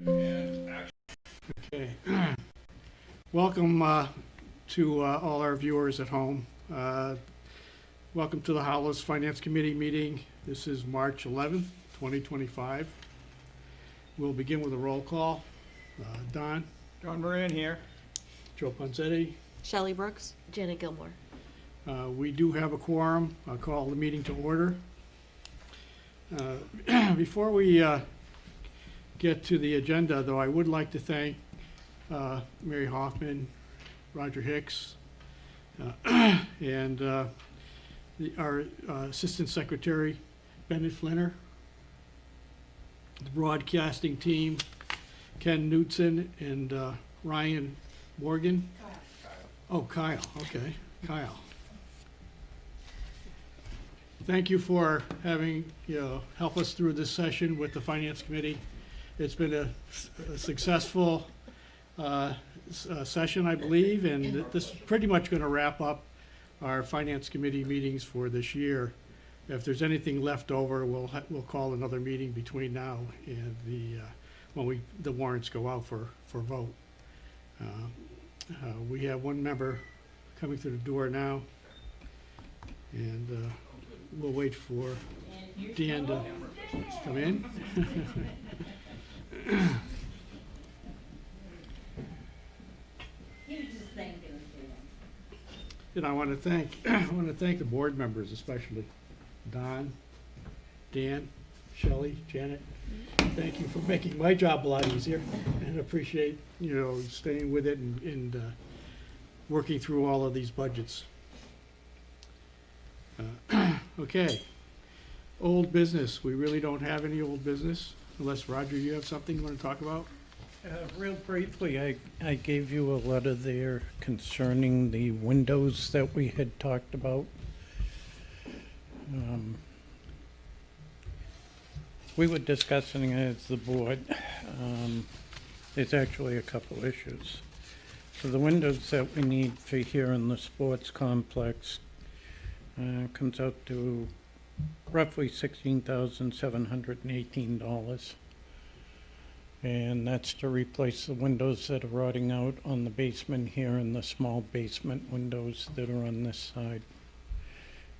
Okay. Welcome to all our viewers at home. Welcome to the Hollis Finance Committee meeting. This is March 11th, 2025. We'll begin with a roll call. Don? John Moran here. Joe Ponzetti? Shelley Brooks. Janet Gilmore. We do have a quorum. I'll call the meeting to order. Before we get to the agenda, though, I would like to thank Mary Hoffman, Roger Hicks, and our Assistant Secretary, Bennett Flinner, the broadcasting team, Ken Knutson, and Ryan Morgan. Oh, Kyle. Okay, Kyle. Thank you for having, help us through this session with the Finance Committee. It's been a successful session, I believe, and this is pretty much going to wrap up our Finance Committee meetings for this year. If there's anything left over, we'll call another meeting between now and when the warrants go out for vote. We have one member coming through the door now, and we'll wait for Dan to come in. And I want to thank the board members, especially Don, Dan, Shelley, Janet. Thank you for making my job a lot easier, and appreciate staying with it and working through all of these budgets. Okay, old business. We really don't have any old business, unless, Roger, you have something you want to talk about? Real briefly, I gave you a letter there concerning the windows that we had talked about. We were discussing it as the board. There's actually a couple issues. So the windows that we need for here in the sports complex comes out to roughly $16,718. And that's to replace the windows that are rotting out on the basement here and the small basement windows that are on this side.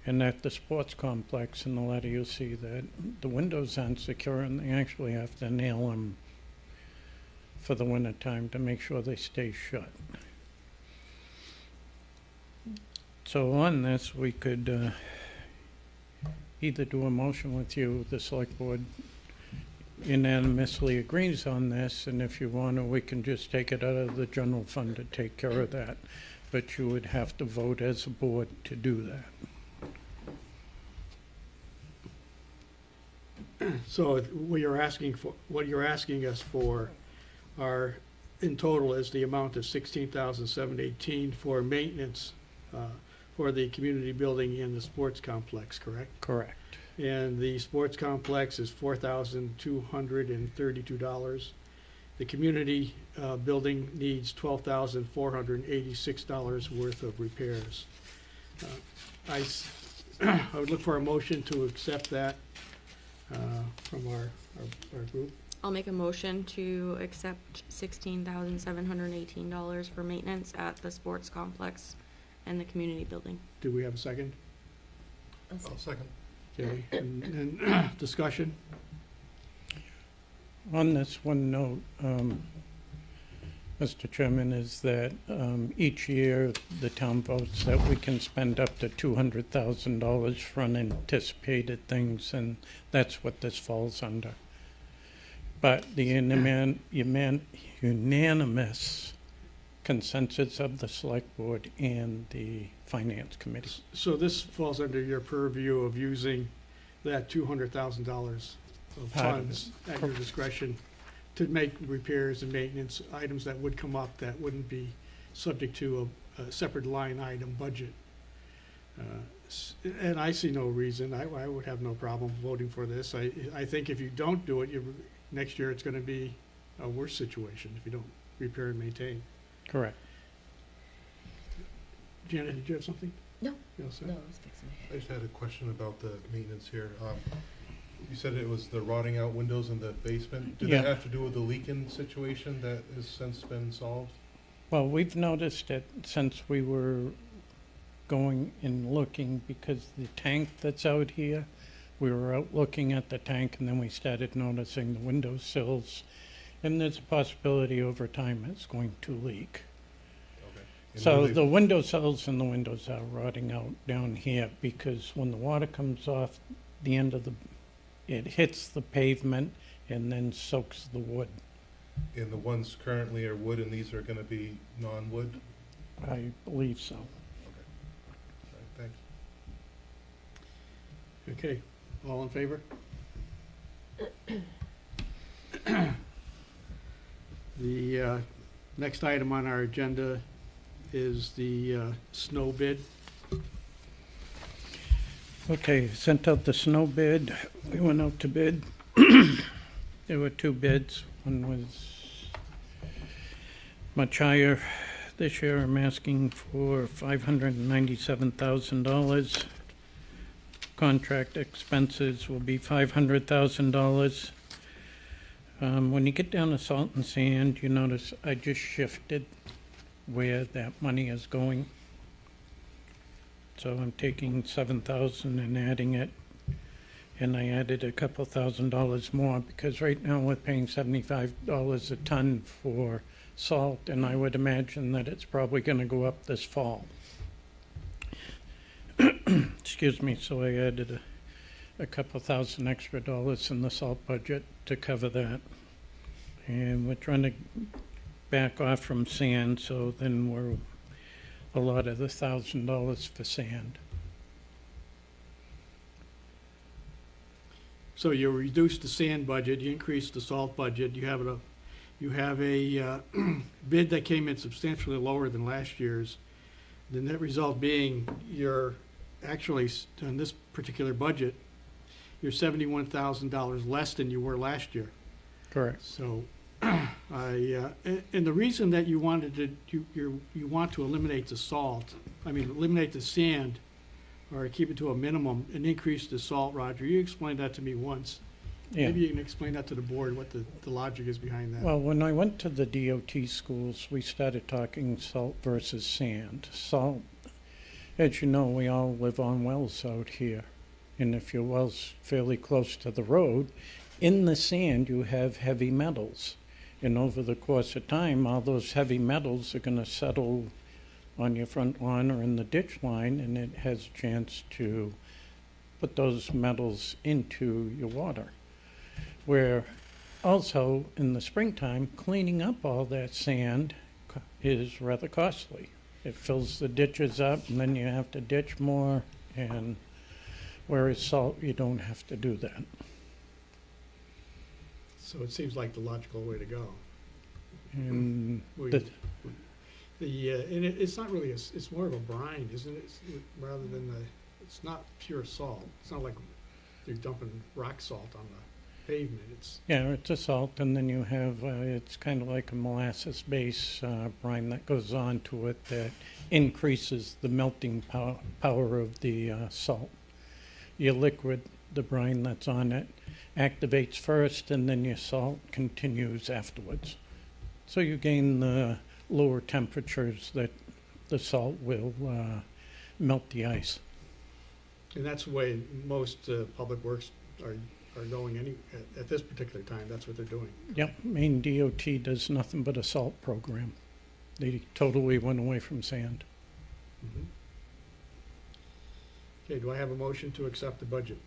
And at the sports complex in the letter, you'll see that the windows aren't secure and they actually have to nail them for the winter time to make sure they stay shut. So on this, we could either do a motion with you, the select board unanimously agrees on this, and if you want to, we can just take it out of the general fund to take care of that. But you would have to vote as a board to do that. So what you're asking us for are, in total, is the amount of $16,718 for maintenance for the community building and the sports complex, correct? Correct. And the sports complex is $4,232. The community building needs $12,486 worth of repairs. I would look for a motion to accept that from our group. I'll make a motion to accept $16,718 for maintenance at the sports complex and the community building. Do we have a second? I'll second. Okay, and discussion? On this one note, Mr. Chairman, is that each year the town votes that we can spend up to $200,000 for unanticipated things, and that's what this falls under. But the unanimous consensus of the select board and the finance committee. So this falls under your purview of using that $200,000 of funds at your discretion to make repairs and maintenance items that would come up that wouldn't be subject to a separate line item budget. And I see no reason. I would have no problem voting for this. I think if you don't do it, next year it's going to be a worse situation if you don't repair and maintain. Correct. Janet, did you have something? No. No, sir. No, I was fixing it. I just had a question about the maintenance here. You said it was the rotting out windows in the basement. Did Yeah. that have to do with the leaking situation that has since been solved? Well, we've noticed it since we were going and looking, because the tank that's out here, we were out looking at the tank and then we started noticing the window sills. And there's a possibility over time it's going to leak. Okay. And So were they- the window sills and the windows are rotting out down here because when the water comes off the end of it hits the pavement and then soaks the wood. And the ones currently are wood and these are gonna be non-wood? I believe so. All right, thanks. Okay, all in favor? The next item on our agenda is the snow bid. Okay, sent out the snow bid. We went out to bid. There were two bids. One was much higher. This year I'm asking for $597,000. Contract expenses will be $500,000. When you get down to salt and sand, you notice I just shifted where that money is going. So I'm taking $7,000 and adding it, and I added a couple $1,000s more because right now we're paying $75 a ton for salt, and I would imagine that it's probably going to go up this fall. Excuse me, so I added a couple $1,000 extra dollars in the salt budget to cover that. And we're trying to back off from sand, so then we're a lot of the $1,000 for sand. So you reduced the sand budget, you increased the salt budget, you have a bid that came in substantially lower than last year's. The net result being you're actually, on this particular budget, you're $71,000 less than you were last year. Correct. So, and the reason that you wanted to, you want to eliminate the salt, eliminate the sand, or keep it to a minimum and increase the salt, Roger, you explained that to me once. Yeah. Maybe you can explain that to the board, what the logic is behind that. Well, when I went to the DOT schools, we started talking salt versus sand. Salt, as you know, we all live on wells out here. And if your well's fairly close to the road, in the sand you have heavy metals. And over the course of time, all those heavy metals are going to settle on your front lawn or in the ditch line, and it has a chance to put those metals into your water. Where also in the springtime, cleaning up all that sand is rather costly. It fills the ditches up, and then you have to ditch more, and whereas salt, you don't have to do that. So it seems like the logical way to go. And We- the, and it's not really, it's more of a brine, isn't it? Rather than it's not pure salt. It's not like they're dumping rock salt on the pavement. yeah, it's a salt, and then you have, it's kind of like a molasses base brine that goes on to it that increases the melting power of the salt. Your liquid, the brine that's on it, activates first, and then your salt continues afterwards. So you gain the lower temperatures that the salt will melt the ice. And that's the way most public works are going at this particular time. That's what they're doing. Yep, Maine DOT does nothing but a salt program. They totally went away from sand. Mhm. Okay, do I have a motion to accept the budget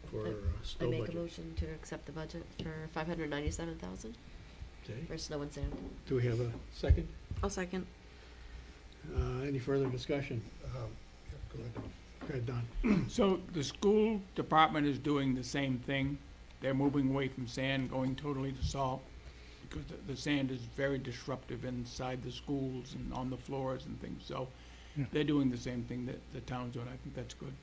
for I snow make a budget? motion to accept the budget for $597,000 Okay, for snow and sand. do we have a second? I'll second. Any further discussion? Yeah, go ahead, Don. Go ahead, Don. So the school department is doing the same thing. They're moving away from sand, going totally to salt, because the sand is very disruptive inside the schools and on the floors and things. So Yeah. they're doing the same thing that the town's doing. I think that's good.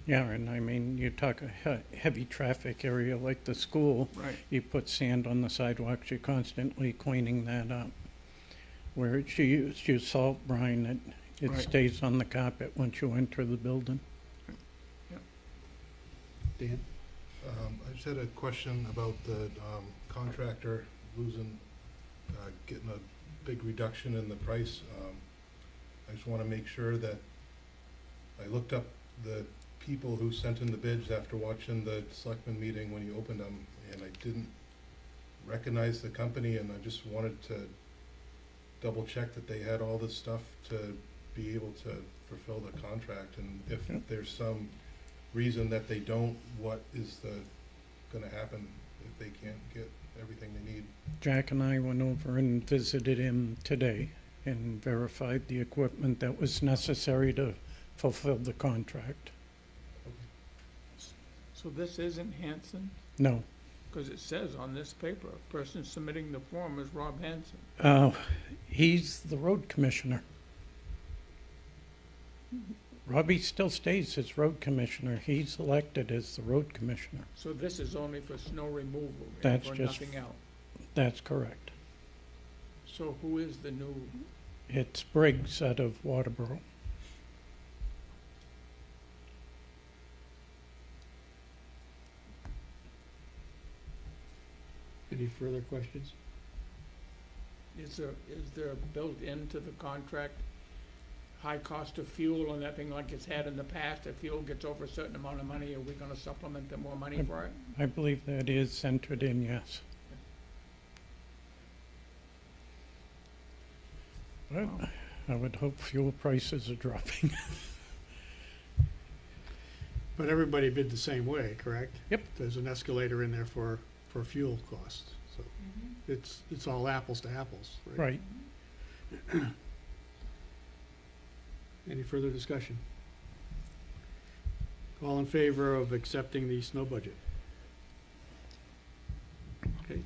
Yeah, and I mean, you talk a heavy traffic area like the school, Right. you put sand on the sidewalks, you're constantly cleaning that up. Where it's you salt brine, it Right. stays on the carpet once you enter the building. Dan? I just had a question about the contractor losing, getting a big reduction in the price. I just want to make sure that, I looked up the people who sent in the bids after watching the selectmen meeting when you opened them, and I didn't recognize the company, and I just wanted to double check that they had all this stuff to be able to fulfill the contract, and if Yep. there's some reason that they don't, what is gonna happen if they can't get everything they need? Jack and I went over and visited him today and verified the equipment that was necessary to fulfill the contract. So this isn't Hanson? No, Because it says on this paper, person submitting the form is Rob Hanson. he's the road commissioner. Robbie still stays as road commissioner. He's elected as the road commissioner. So this is only for snow removal and That's for just- nothing else. That's correct. So who is the new, It's Briggs out of Waterboro. Any further questions? is there built into the contract high cost of fuel and that thing like it's had in the past? If fuel gets over a certain amount of money, are we gonna supplement them more money for it? I believe that is entered in, yes. Well, I would hope fuel prices are dropping. But everybody bid the same way, correct? Yep. There's an escalator in there for fuel costs, so it's all apples to apples, right? Right. Any further discussion? All in favor of accepting the snow budget? Okay.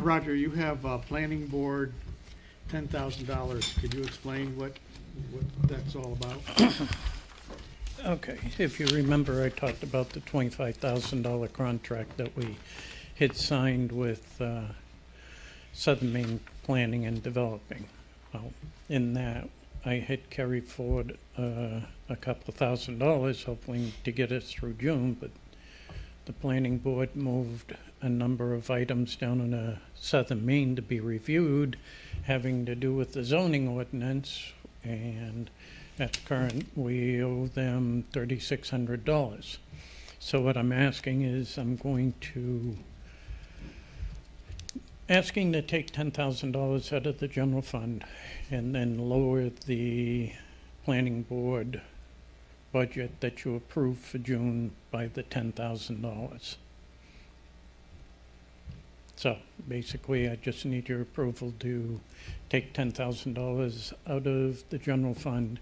Roger, you have planning board, $10,000. Could you explain what that's all about? Okay, if you remember, I talked about the $25,000 contract that we had signed with Southern Maine Planning and Developing. Well, in that, I had carried forward a couple of $1,000s, hoping to get us through June, but the planning board moved a number of items down in Southern Maine to be reviewed, having to do with the zoning ordinance, and at the current, we owe them $3,600. So what I'm asking is, asking to take $10,000 out of the general fund and then lower the planning board budget that you approved for June by the $10,000. So basically, I just need your approval to take $10,000 out of the general fund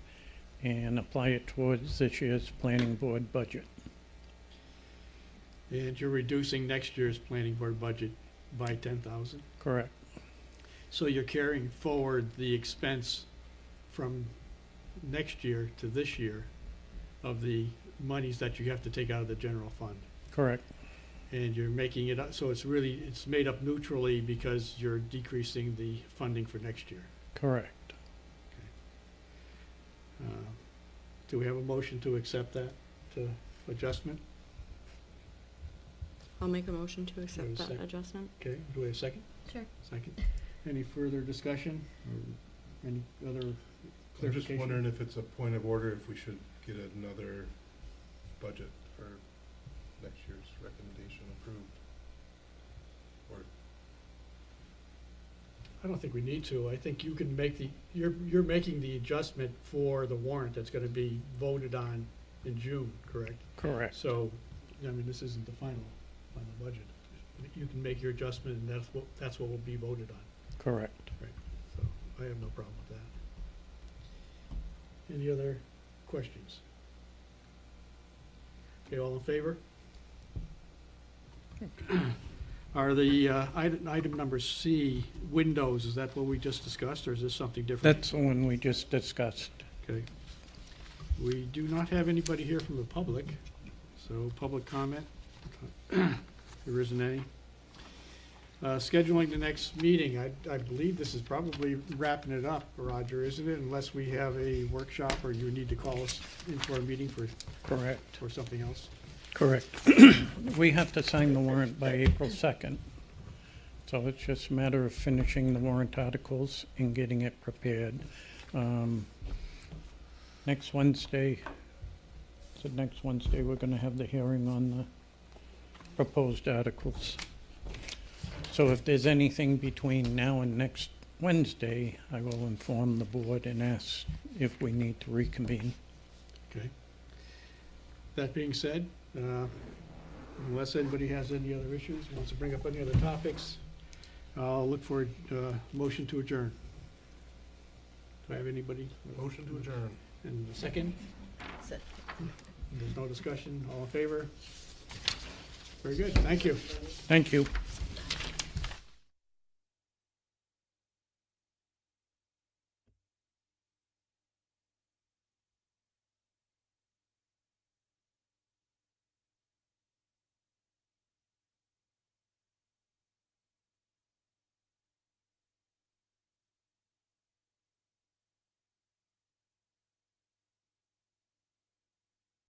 and apply it towards this year's planning board budget. And you're reducing next year's planning board budget by 10,000? Correct. So you're carrying forward the expense from next year to this year of the monies that you have to take out of the general fund. Correct. And you're making it up, so it's made up neutrally because you're decreasing the funding for next year. Correct. Do we have a motion to accept that adjustment? I'll make a motion to accept There's a that second. adjustment. Okay, do we have a second? Sure. Second. Any further discussion or any other I'm just clarification? wondering if it's a point of order, if we should get another budget for next year's recommendation approved. Or, I don't think we need to. I think you can make you're making the adjustment for the warrant that's gonna be voted on in June, correct? Correct. So, I mean, this isn't the final budget. You can make your adjustment and that's what will be voted on. Correct. So I have no problem with that. Any other questions? Okay, all in favor? Are the item number C, windows, is that what we just discussed, or is this something different? That's the one we just discussed. Okay. We do not have anybody here from the public, so public comment, there isn't any. Scheduling the next meeting, I believe this is probably wrapping it up, Roger, isn't it? Unless we have a workshop or you need to call us into our meeting Correct. for something else. Correct. We have to sign the warrant by April 2nd. So it's just a matter of finishing the warrant articles and getting it prepared. Next Wednesday, we're going to have the hearing on the proposed articles. So if there's anything between now and next Wednesday, I will inform the board and ask if we need to reconvene. Okay. That being said, unless anybody has any other issues, wants to bring up any other topics, I'll look for a motion to adjourn. Do I have anybody? Motion to adjourn. And a second? Se- There's no discussion. All in favor? Very good. Thank you. Thank you.